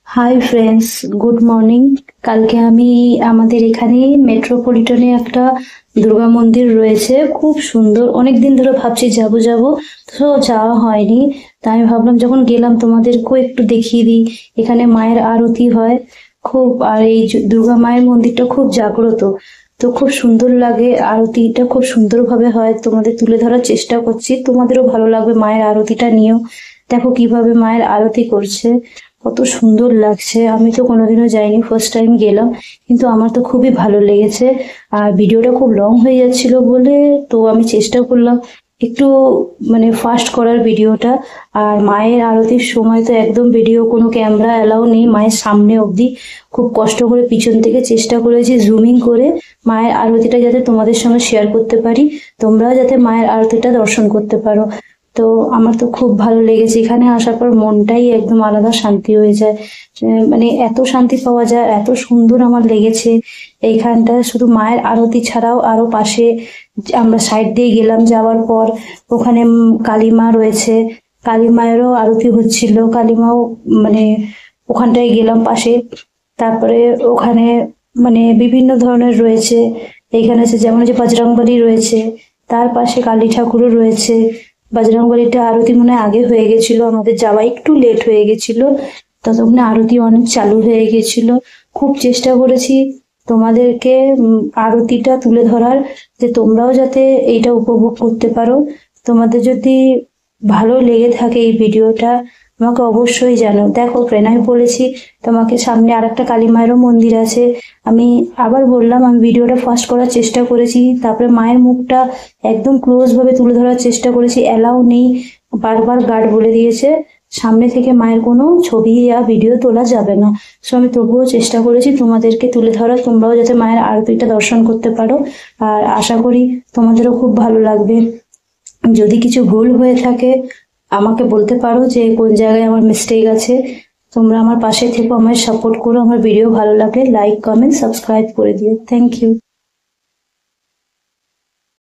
Hi friends, good morning. কালকে আমি আমাদের এখানে মেট্রোপলিটনে একটা দুর্গা মন্দির রয়েছে, খুব সুন্দর। অনেক দিন ধরে ভাবছি যাব যাব, তো যাওয়া হয়নি। তাই আমি ভাবলাম যখন গেলাম তোমাদেরকেও একটু দেখিয়ে দিই। এখানে মায়ের আরতি হয় খুব, আর এই দুর্গা মায়ের মন্দিরটা খুব জাগ্রত, তো খুব সুন্দর লাগে। আরতিটা খুব সুন্দরভাবে হয়, তোমাদের তুলে ধরার চেষ্টা করছি, তোমাদেরও ভালো লাগবে। মায়ের আরতিটা নিয়েও দেখো কিভাবে মায়ের আরতি করছে, কত সুন্দর লাগছে। আমি তো কোনোদিনও যাইনি, ফার্স্ট টাইম গেলাম, কিন্তু আমার তো খুবই ভালো লেগেছে। আর ভিডিওটা খুব লং হয়ে যাচ্ছিল বলে তো আমি চেষ্টা করলাম একটু মানে ফাস্ট করার ভিডিওটা। আর মায়ের আরতির সময় তো একদম ভিডিও কোনো ক্যামেরা অ্যালাউ নেই মায়ের সামনে অবধি। খুব কষ্ট করে পিছন থেকে চেষ্টা করেছি জুমিং করে মায়ের আরতিটা যাতে তোমাদের সঙ্গে শেয়ার করতে পারি, তোমরাও যাতে মায়ের আরতিটা দর্শন করতে পারো। তো আমার তো খুব ভালো লেগেছে, এখানে আসার পর মনটাই একদম আলাদা শান্তি হয়ে যায়। মানে এত শান্তি পাওয়া যায়, এত সুন্দর আমার লেগেছে এইখানটা। শুধু মায়ের আরতি ছাড়াও আরো পাশে আমরা সাইড দিয়ে গেলাম, যাওয়ার পর ওখানে কালী মা রয়েছে, কালী মায়েরও আরতি হচ্ছিল। কালী মাও মানে ওখানটায় গেলাম পাশে। তারপরে ওখানে মানে বিভিন্ন ধরনের রয়েছে, এইখানে আছে যেমন যে বজরংবলী রয়েছে, তার পাশে কালী ঠাকুরও রয়েছে। বজরংবলীটা আরতি মনে হয় আগে হয়ে গেছিল, আমাদের যাওয়া একটু লেট হয়ে গেছিল, ততক্ষণে আরতি অনেক চালু হয়ে গেছিল। খুব চেষ্টা করেছি তোমাদেরকে আরতিটা তুলে ধরার, যে তোমরাও যাতে এইটা উপভোগ করতে পারো। তোমাদের যদি ভালো লেগে থাকে এই ভিডিওটা, আমাকে অবশ্যই জানাও। দেখো ফ্রেন্ড, আমি বলেছি তোমাকে সামনে আরেকটা কালী মায়েরও মন্দির আছে। আমি আবার বললাম, আমি ভিডিওটা ফাস্ট করার চেষ্টা করেছি, তারপরে মায়ের মুখটা একদম ক্লোজ ভাবে তুলে ধরার চেষ্টা করেছি, অ্যালাউ নেই, বারবার গার্ড বলে দিয়েছে সামনে থেকে মায়ের কোনো ছবি বা ভিডিও তোলা যাবে না। সো আমি তবুও চেষ্টা করেছি তোমাদেরকে তুলে ধরার, তোমরাও যাতে মায়ের আরতিটা দর্শন করতে পারো। আর আশা করি তোমাদেরও খুব ভালো লাগবে। যদি কিছু ভুল হয়ে থাকে আমাকে বলতে পারো যে কোন জায়গায় আমার মিস্টেক আছে। তোমরা আমার পাশে থেকো, আমায় সাপোর্ট করো। আমার ভিডিও ভালো লাগলে লাইক, কমেন্ট, সাবস্ক্রাইব করে দিও। Thank you.